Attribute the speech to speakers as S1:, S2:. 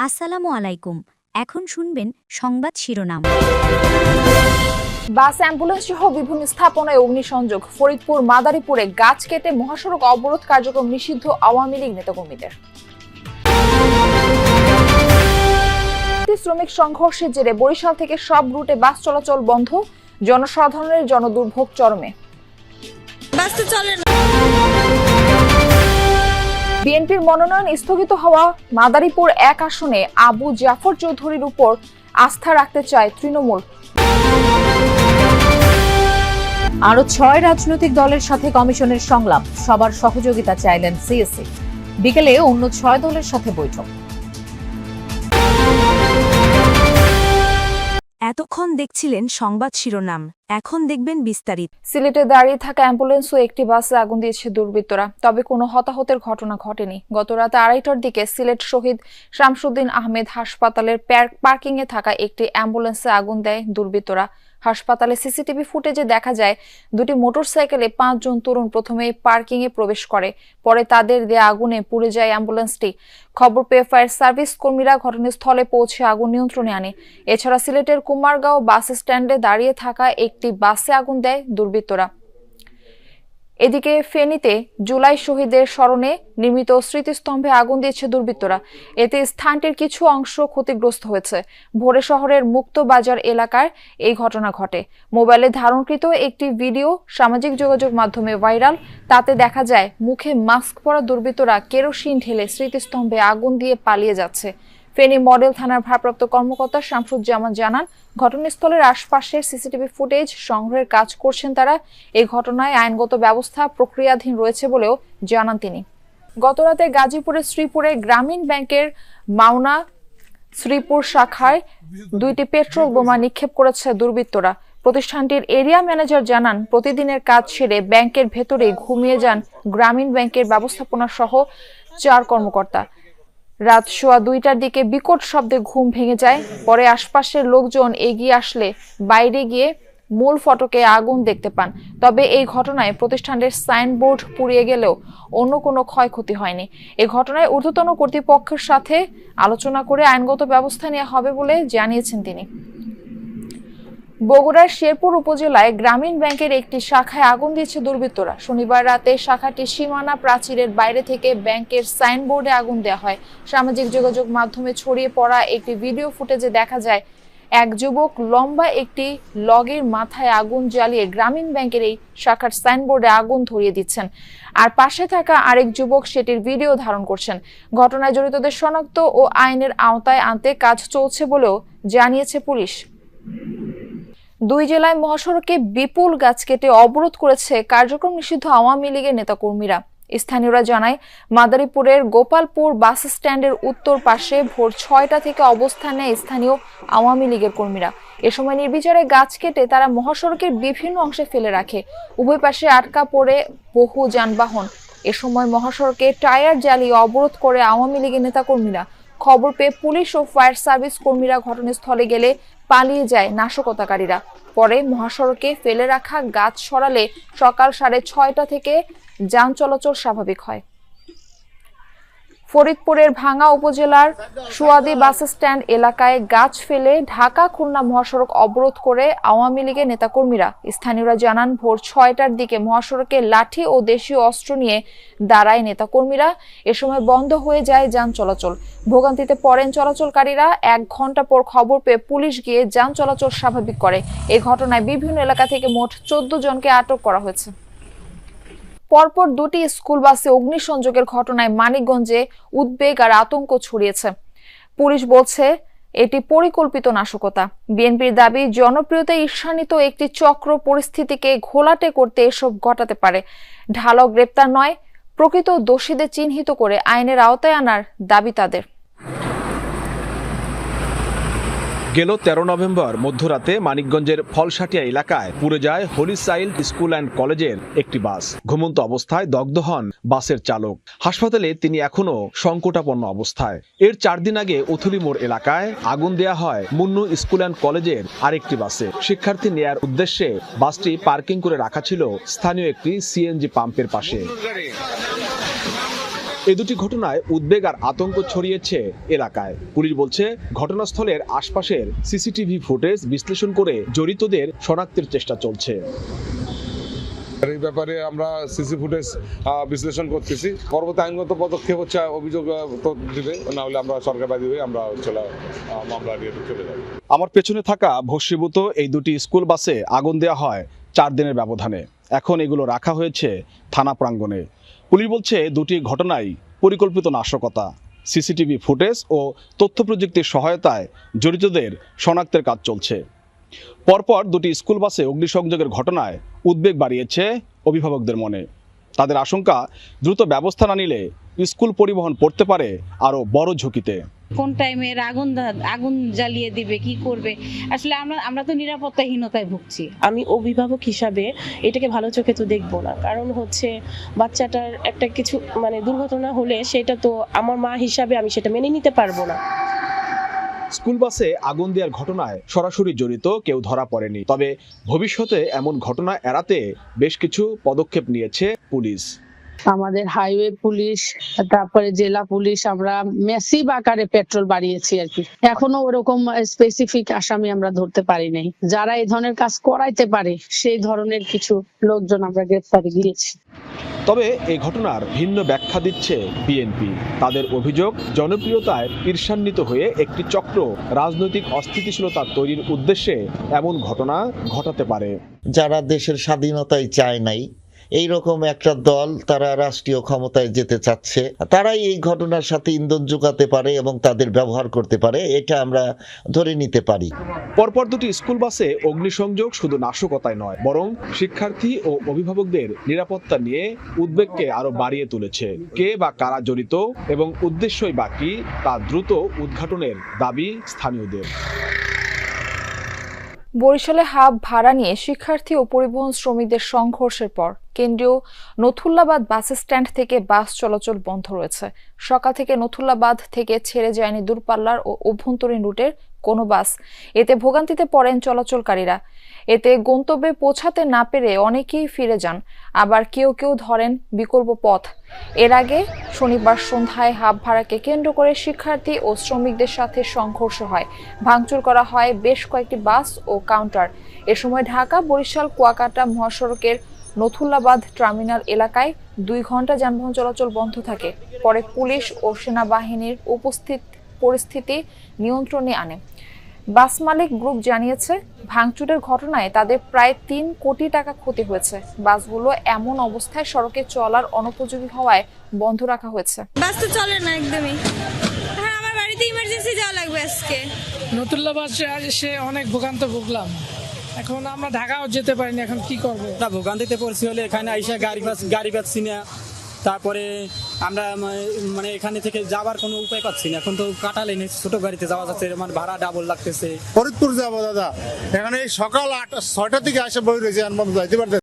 S1: আসসালামু আলাইকুম। এখন শুনবেন সংবাদ শিরোনাম।
S2: বাস অ্যাম্বুলেন্স সহ বিভিন্ন স্থাপনায় অগ্নিসংযোগ। ফরিদপুর মাদারীপুরে গাছ কেটে মহাসড়ক অবরোধ কার্যক্রম নিষিদ্ধ আওয়ামী লীগ নেতাকর্মীদের। শ্রমিক সংঘর্ষের জেরে বরিশাল থেকে সব রুটে বাস চলাচল বন্ধ, জনসাধারণের জনদুর্ভোগ চরমে। বিএনপির মনোনয়ন স্থগিত হওয়া মাদারীপুর 1 আসনে আবু জাফর চৌধুরীর উপর আস্থা রাখতে চায় তৃণমূল।
S3: আরো 6 রাজনৈতিক দলের সাথে কমিশনের সংলাপ, সবার সহযোগিতা চাইলেন সিএসসি। বিকেলে অন্য 6 দলের সাথে বৈঠক।
S1: এতক্ষণ দেখছিলেন সংবাদ শিরোনাম, এখন দেখবেন বিস্তারিত।
S2: সিলেটে দাঁড়িয়ে থাকা অ্যাম্বুলেন্স ও একটি বাসে আগুন দিয়েছে দুর্বৃত্তরা, তবে কোনো হতাহতের ঘটনা ঘটেনি। গত রাত 2:30টার দিকে সিলেট শহীদ শামসুদ্দিন আহমেদ হাসপাতালের পার্কিংয়ে থাকা একটি অ্যাম্বুলেন্সে আগুন দেয় দুর্বৃত্তরা। হাসপাতালে সিসিটিভি ফুটেজে দেখা যায় দুটি মোটরসাইকেলে 5 জন তরুণ প্রথমে পার্কিংয়ে প্রবেশ করে, পরে তাদের দেয়া আগুনে পুড়ে যায় অ্যাম্বুলেন্সটি। খবর পেয়ে ফায়ার সার্ভিস কর্মীরা ঘটনাস্থলে পৌঁছে আগুন নিয়ন্ত্রণে আনে। এছাড়া সিলেটের কুমারগাঁও বাস স্ট্যান্ডে দাঁড়িয়ে থাকা একটি বাসে আগুন দেয় দুর্বৃত্তরা। এদিকে ফেনীতে জুলাই শহীদের স্মরণে নির্মিত স্মৃতিস্তম্ভে আগুন দিয়েছে দুর্বৃত্তরা। এতে স্থানটির কিছু অংশ ক্ষতিগ্রস্ত হয়েছে। ভোরে শহরের মুক্ত বাজার এলাকায় এই ঘটনা ঘটে। মোবাইলে ধারণকৃত একটি ভিডিও সামাজিক যোগাযোগ মাধ্যমে ভাইরাল। তাতে দেখা যায় মুখে মাস্ক পরা দুর্বৃত্তরা কেরোসিন ঢেলে স্মৃতিস্তম্ভে আগুন দিয়ে পালিয়ে যাচ্ছে। ফেনী মডেল থানার ভারপ্রাপ্ত কর্মকর্তা শামসুজ্জামান জানান, ঘটনাস্থলের আশপাশের সিসিটিভি ফুটেজ সংগ্রহের কাজ করছেন তারা। এই ঘটনায় আইনগত ব্যবস্থা প্রক্রিয়াধীন রয়েছে বলেও জানান তিনি। গতরাতে গাজীপুরের শ্রীপুরে গ্রামীণ ব্যাংকের মাওনা শ্রীপুর শাখায় 2টি পেট্রোল বোমা নিক্ষেপ করেছে দুর্বৃত্তরা। প্রতিষ্ঠানটির এরিয়া ম্যানেজার জানান, প্রতিদিনের কাজ সেরে ব্যাংকের ভেতরেই ঘুমিয়ে যান গ্রামীণ ব্যাংকের ব্যবস্থাপনা সহ 4 কর্মকর্তা। রাত 2:15টার দিকে বিকট শব্দে ঘুম ভেঙে যায়। পরে আশপাশের লোকজন এগিয়ে আসলে বাইরে গিয়ে মূল ফটকে আগুন দেখতে পান। তবে এই ঘটনায় প্রতিষ্ঠানের সাইনবোর্ড পুড়িয়ে গেলেও অন্য কোনো ক্ষয়ক্ষতি হয়নি। এই ঘটনায় ঊর্ধ্বতন কর্তৃপক্ষের সাথে আলোচনা করে আইনগত ব্যবস্থা নেওয়া হবে বলে জানিয়েছেন তিনি। বগুড়ার শেরপুর উপজেলায় গ্রামীণ ব্যাংকের একটি শাখায় আগুন দিয়েছে দুর্বৃত্তরা। শনিবার রাতে শাখাটির সীমানা প্রাচীরের বাইরে থেকে ব্যাংকের সাইনবোর্ডে আগুন দেওয়া হয়। সামাজিক যোগাযোগ মাধ্যমে ছড়িয়ে পড়া একটি ভিডিও ফুটেজে দেখা যায় এক যুবক লম্বা একটি লগের মাথায় আগুন জ্বালিয়ে গ্রামীণ ব্যাংকের এই শাখার সাইনবোর্ডে আগুন ধরিয়ে দিচ্ছেন, আর পাশে থাকা আরেক যুবক সেটির ভিডিও ধারণ করছেন। ঘটনায় জড়িতদের শনাক্ত ও আইনের আওতায় আনতে কাজ চলছে বলেও জানিয়েছে পুলিশ। 2 জেলায় মহাসড়কে বিপুল গাছ কেটে অবরোধ করেছে কার্যক্রম নিষিদ্ধ আওয়ামী লীগের নেতাকর্মীরা। স্থানীয়রা জানায়, মাদারীপুরের গোপালপুর বাস স্ট্যান্ডের উত্তর পাশে ভোর 6টা থেকে অবস্থান নেয় স্থানীয় আওয়ামী লীগের কর্মীরা। এ সময় নির্বিচারে গাছ কেটে তারা মহাসড়কের বিভিন্ন অংশে ফেলে রাখে। উভয় পাশে আটকা পড়ে বহু যানবাহন। এ সময় মহাসড়কে টায়ার জ্বালিয়ে অবরোধ করে আওয়ামী লীগের নেতাকর্মীরা। খবর পেয়ে পুলিশ ও ফায়ার সার্ভিস কর্মীরা ঘটনাস্থলে গেলে পালিয়ে যায় নাশকতাকারীরা। পরে মহাসড়কে ফেলে রাখা গাছ সরালে সকাল 6:30টা থেকে যান চলাচল স্বাভাবিক হয়। ফরিদপুরের ভাঙ্গা উপজেলার সুয়াদি বাস স্ট্যান্ড এলাকায় গাছ ফেলে ঢাকা খুলনা মহাসড়ক অবরোধ করে আওয়ামী লীগের নেতাকর্মীরা। স্থানীয়রা জানান, ভোর 6টার দিকে মহাসড়কে লাঠি ও দেশীয় অস্ত্র নিয়ে দাঁড়ায় নেতাকর্মীরা। এ সময় বন্ধ হয়ে যায় যান চলাচল। ভোগান্তিতে পড়েন চলাচলকারীরা। 1 ঘন্টা পর খবর পেয়ে পুলিশ গিয়ে যান চলাচল স্বাভাবিক করে। এই ঘটনায় বিভিন্ন এলাকা থেকে মোট 14 জনকে আটক করা হয়েছে। পরপর 2টি স্কুল বাসে অগ্নিসংযোগের ঘটনায় মানিকগঞ্জে উদ্বেগ আর আতঙ্ক ছড়িয়েছে। পুলিশ বলছে এটি পরিকল্পিত নাশকতা। বিএনপির দাবি, জনপ্রিয়তায় ঈর্ষান্বিত একটি চক্র পরিস্থিতিকে ঘোলাটে করতে এসব ঘটাতে পারে। ঢালাও গ্রেপ্তার নয়, প্রকৃত দোষীদের চিহ্নিত করে আইনের আওতায় আনার দাবি তাদের।
S4: গেল 13 নভেম্বর মধ্যরাতে মানিকগঞ্জের ফলসাটিয়া এলাকায় পুড়ে যায় হোলি চাইল্ড স্কুল অ্যান্ড কলেজের একটি বাস। ঘুমন্ত অবস্থায় দগ্ধ হন বাসের চালক। হাসপাতালে তিনি এখনো সংকটাপন্ন অবস্থায়। এর 4 দিন আগে উথুলি মোড় এলাকায় আগুন দেয়া হয় মুন্নু স্কুল অ্যান্ড কলেজের আরেকটি বাসে। শিক্ষার্থী নেয়ার উদ্দেশ্যে বাসটি পার্কিং করে রাখা ছিল স্থানীয় একটি সিএনজি পাম্পের পাশে। এই দুটি ঘটনায় উদ্বেগ আর আতঙ্ক ছড়িয়েছে এলাকায়। পুলিশ বলছে ঘটনাস্থলের আশপাশের সিসিটিভি ফুটেজ বিশ্লেষণ করে জড়িতদের শনাক্তের চেষ্টা চলছে।
S5: এই ব্যাপারে আমরা সিসি ফুটেজ বিশ্লেষণ করতেছি। পরবর্তী আইনগত পদক্ষেপ হচ্ছে অভিযোগ দিবে, না হলে আমরা সরকারবাদী হয়ে আমরা মামলা নিয়ে চলে যাব।
S4: আমার পেছনে থাকা ভস্মীভূত এই দুটি স্কুল বাসে আগুন দেওয়া হয় 4 দিনের ব্যবধানে। এখন এগুলো রাখা হয়েছে থানা প্রাঙ্গণে। পুলিশ বলছে দুটি ঘটনাই পরিকল্পিত নাশকতা। সিসিটিভি ফুটেজ ও তথ্য প্রযুক্তির সহায়তায় জড়িতদের শনাক্তের কাজ চলছে। পরপর দুটি স্কুল বাসে অগ্নিসংযোগের ঘটনায় উদ্বেগ বাড়িয়েছে অভিভাবকদের মনে। তাদের আশঙ্কা দ্রুত ব্যবস্থা না নিলে স্কুল পরিবহন পড়তে পারে আরও বড় ঝুঁকিতে।
S6: কোন টাইমে আগুন জ্বালিয়ে দিবে, কি করবে, আসলে আমরা তো নিরাপত্তাহীনতায় ভুগছি।
S7: আমি অভিভাবক হিসাবে এটাকে ভালো চোখে তো দেখবো না, কারণ হচ্ছে বাচ্চাটার একটা কিছু দুর্ঘটনা হলে সেটা তো আমার মা হিসাবে আমি সেটা মেনে নিতে পারবো না।
S4: স্কুল বাসে আগুন দেওয়ার ঘটনায় সরাসরি জড়িত কেউ ধরা পড়েনি, তবে ভবিষ্যতে এমন ঘটনা এড়াতে বেশ কিছু পদক্ষেপ নিয়েছে পুলিশ।
S8: আমাদের হাইওয়ে পুলিশ, তারপরে জেলা পুলিশ, আমরা ম্যাসিভ আকারে পেট্রোল বাড়িয়েছি আর কি। এখনো ওরকম স্পেসিফিক আসামি আমরা ধরতে পারি নাই। যারা এই ধরনের কাজ করাইতে পারে সেই ধরনের কিছু লোকজন আমরা গ্রেফতারে গিয়েছি।
S4: তবে এই ঘটনার ভিন্ন ব্যাখ্যা দিচ্ছে বিএনপি। তাদের অভিযোগ, জনপ্রিয়তায় ঈর্ষান্বিত হয়ে একটি চক্র রাজনৈতিক অস্থিতিশীলতা তৈরির উদ্দেশ্যে এমন ঘটনা ঘটাতে পারে।
S9: যারা দেশের স্বাধীনতাই চায় নাই, এই রকম একটা দল তারা রাষ্ট্রীয় ক্ষমতায় যেতে চাচ্ছে, তারাই এই ঘটনার সাথে ইন্ধন যোগাতে পারে এবং তাদের ব্যবহার করতে পারে, এটা আমরা ধরে নিতে পারি।
S4: পরপর দুটি স্কুল বাসে অগ্নিসংযোগ শুধু নাশকতায় নয়, বরং শিক্ষার্থী ও অভিভাবকদের নিরাপত্তা নিয়ে উদ্বেগকে আরো বাড়িয়ে তুলেছে। কে বা কারা জড়িত এবং উদ্দেশ্যই বা কি, তা দ্রুত উদ্ঘাটনের দাবি স্থানীয়দের।
S2: বরিশালে হাব ভাড়া নিয়ে শিক্ষার্থী ও পরিবহন শ্রমিকদের সংঘর্ষের পর কেন্দ্রীয় নথুল্লাবাদ বাস স্ট্যান্ড থেকে বাস চলাচল বন্ধ রয়েছে। সকাল থেকে নথুল্লাবাদ থেকে ছেড়ে যায়নি দূরপাল্লার ও অভ্যন্তরীণ রুটের কোনো বাস। এতে ভোগান্তিতে পড়েন চলাচলকারীরা। এতে গন্তব্যে পৌঁছাতে না পেরে অনেকেই ফিরে যান, আবার কেউ কেউ ধরেন বিকল্প পথ। এর আগে শনিবার সন্ধ্যায় হাব ভাড়াকে কেন্দ্র করে শিক্ষার্থী ও শ্রমিকদের সাথে সংঘর্ষ হয়। ভাঙচুর করা হয় বেশ কয়েকটি বাস ও কাউন্টার। এ সময় ঢাকা বরিশাল কুয়াকাটা মহাসড়কের নথুল্লাবাদ টার্মিনাল এলাকায় 2 ঘন্টা যানবাহন চলাচল বন্ধ থাকে। পরে পুলিশ ও সেনাবাহিনীর পরিস্থিতি নিয়ন্ত্রণে আনে। বাস মালিক গ্রুপ জানিয়েছে, ভাঙচুরের ঘটনায় তাদের প্রায় 3 কোটি টাকা ক্ষতি হয়েছে। বাসগুলো এমন অবস্থায় সড়কে চলার অনুপযোগী হওয়ায় বন্ধ রাখা হয়েছে।
S10: বাস তো চলে না একদমই। হ্যাঁ, আমার বাড়িতে ইমার্জেন্সি যাওয়া লাগবে আজকে।
S11: নতুল্লাবাদ এসে অনেক ভোগান্ত ভুগলাম, এখন আমরা ঢাকাও যেতে পারিনি, এখন কি করবো?
S12: ভোগান্তিতে পড়ছি হলে এখানে আইসা গাড়ি পাচ্ছি না, তারপরে আমরা এখানে থেকে যাবার কোনো উপায় পাচ্ছি না। এখন তো কাটালে নেই, ছোট গাড়িতে যাওয়া যাচ্ছে, ভাড়া ডাবল লাগতেছে।
S13: ফরিদপুর যাবো দাদা, এখানে এই সকাল 6টা থেকে আসে বই রয়েছে, যাইতে পারতে